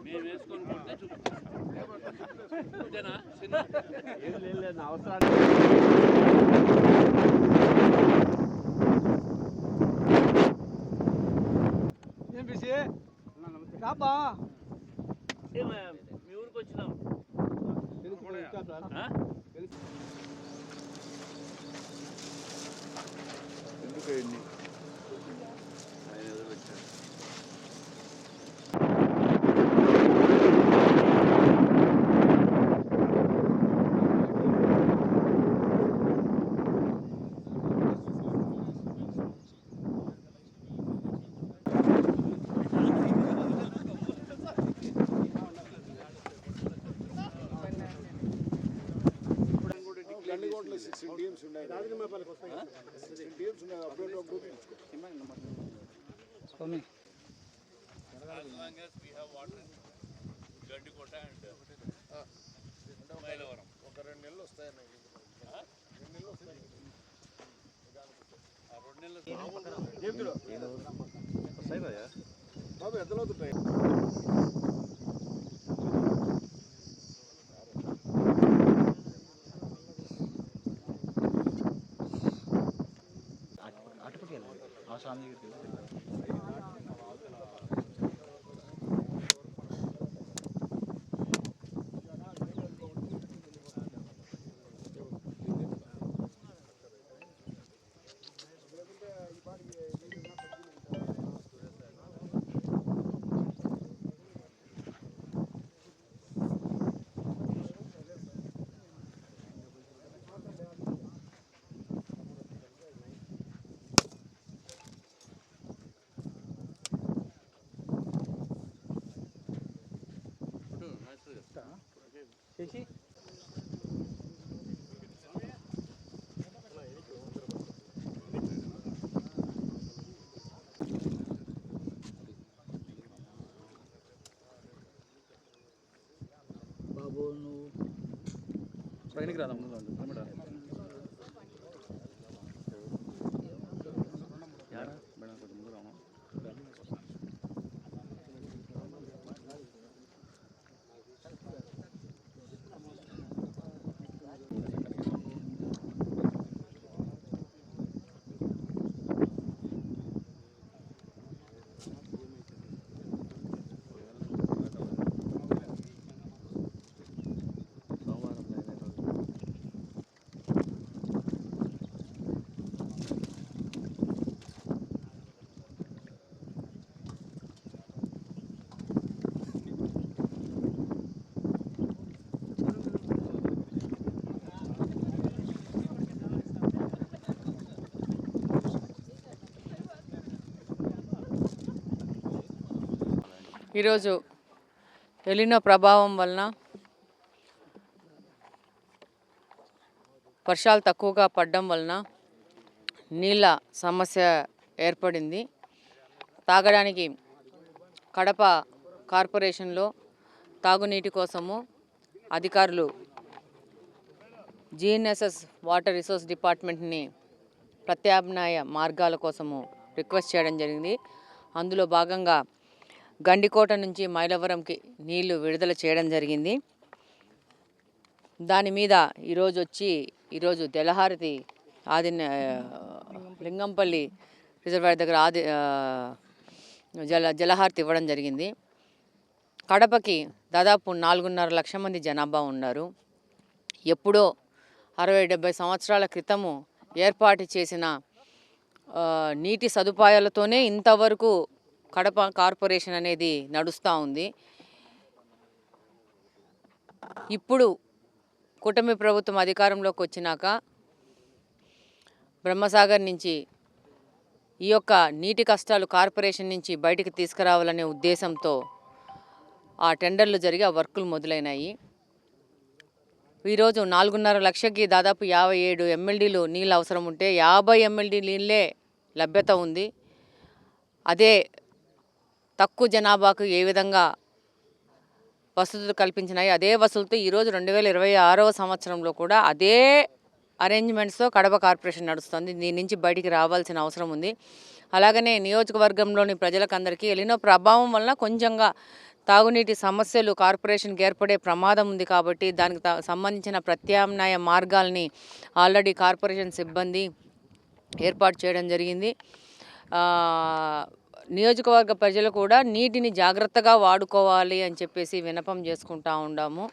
మేము వేసుకొని కొడితే చూపించానా అవసరాలు ఏం బిసి రాబా మీ ఊరికి వచ్చినాం ఎందుకు ఎన్ని ఆయన ఎదురు వచ్చాడు టీమ్స్ ఉన్నాయి టీమ్స్ ఉన్నాయి అప్డేట్ ఒక గ్రూప్ ఇచ్చుకో as long as we have water Gandikota and Mylavaram ఒక 2 నెలలు వస్తాయన్న 2 నెలలు వస్తాయి ఆ 2 నెలలు ఏమిటిలో వస్తాయా బాబు ఎద్దలు అవుతుంటాయి చేసి బాబు నువ్వు పైనకి రాదా ముందు ఈరోజు ఎలినో ప్రభావం వలన వర్షాలు తక్కువగా పడడం వలన నీళ్ళ సమస్య ఏర్పడింది. తాగడానికి కడప కార్పొరేషన్లో తాగునీటి కోసము అధికారులు జిఎన్ఎస్ఎస్ వాటర్ రిసోర్స్ డిపార్ట్మెంట్ని ప్రత్యామ్నాయ మార్గాల కోసము రిక్వెస్ట్ చేయడం జరిగింది. అందులో భాగంగా గండికోట నుంచి మైలవరంకి నీళ్లు విడుదల చేయడం జరిగింది. దాని మీద ఈరోజు తెల్లహారతి లింగంపల్లి రిజర్వాయర్ దగ్గర జలహారతి ఇవ్వడం జరిగింది. కడపకి దాదాపు 4.5 లక్షల మంది జనాభా ఉన్నారు. ఎప్పుడో 60-70 సంవత్సరాల క్రితము ఏర్పాటు చేసిన నీటి సదుపాయాలతోనే ఇంతవరకు కడప కార్పొరేషన్ అనేది నడుస్తూ ఉంది. ఇప్పుడు కూటమి ప్రభుత్వం అధికారంలోకి వచ్చినాక బ్రహ్మసాగర్ నుంచి ఈ యొక్క నీటి కష్టాలు కార్పొరేషన్ నుంచి బయటికి తీసుకురావాలనే ఉద్దేశంతో ఆ టెండర్లు జరిగి ఆ వర్కులు మొదలైనాయి. ఈరోజు 4.5 లక్షకి దాదాపు 57 MLDలు నీళ్ళు అవసరం ఉంటే 50 MLD నీళ్ళే లభ్యత ఉంది. అదే తక్కువ జనాభాకు ఏ విధంగా వసతులు కల్పించినాయి, అదే వసతులతో ఈరోజు 2026వ సంవత్సరంలో కూడా అదే అరేంజ్మెంట్స్తో కడప కార్పొరేషన్ నడుస్తుంది. దీని నుంచి బయటికి రావాల్సిన అవసరం ఉంది. అలాగనే నియోజకవర్గంలోని ప్రజలకందరికీ ఎలినో ప్రభావం వలన కొంచెంగా తాగునీటి సమస్యలు కార్పొరేషన్కి ఏర్పడే ప్రమాదం ఉంది. కాబట్టి దానికి సంబంధించిన ప్రత్యామ్నాయ మార్గాల్ని ఆల్రెడీ కార్పొరేషన్ సిబ్బంది ఏర్పాటు చేయడం జరిగింది. నియోజకవర్గ ప్రజలు కూడా నీటిని జాగ్రత్తగా వాడుకోవాలి అని చెప్పేసి విన్నపం చేసుకుంటా ఉన్నాము.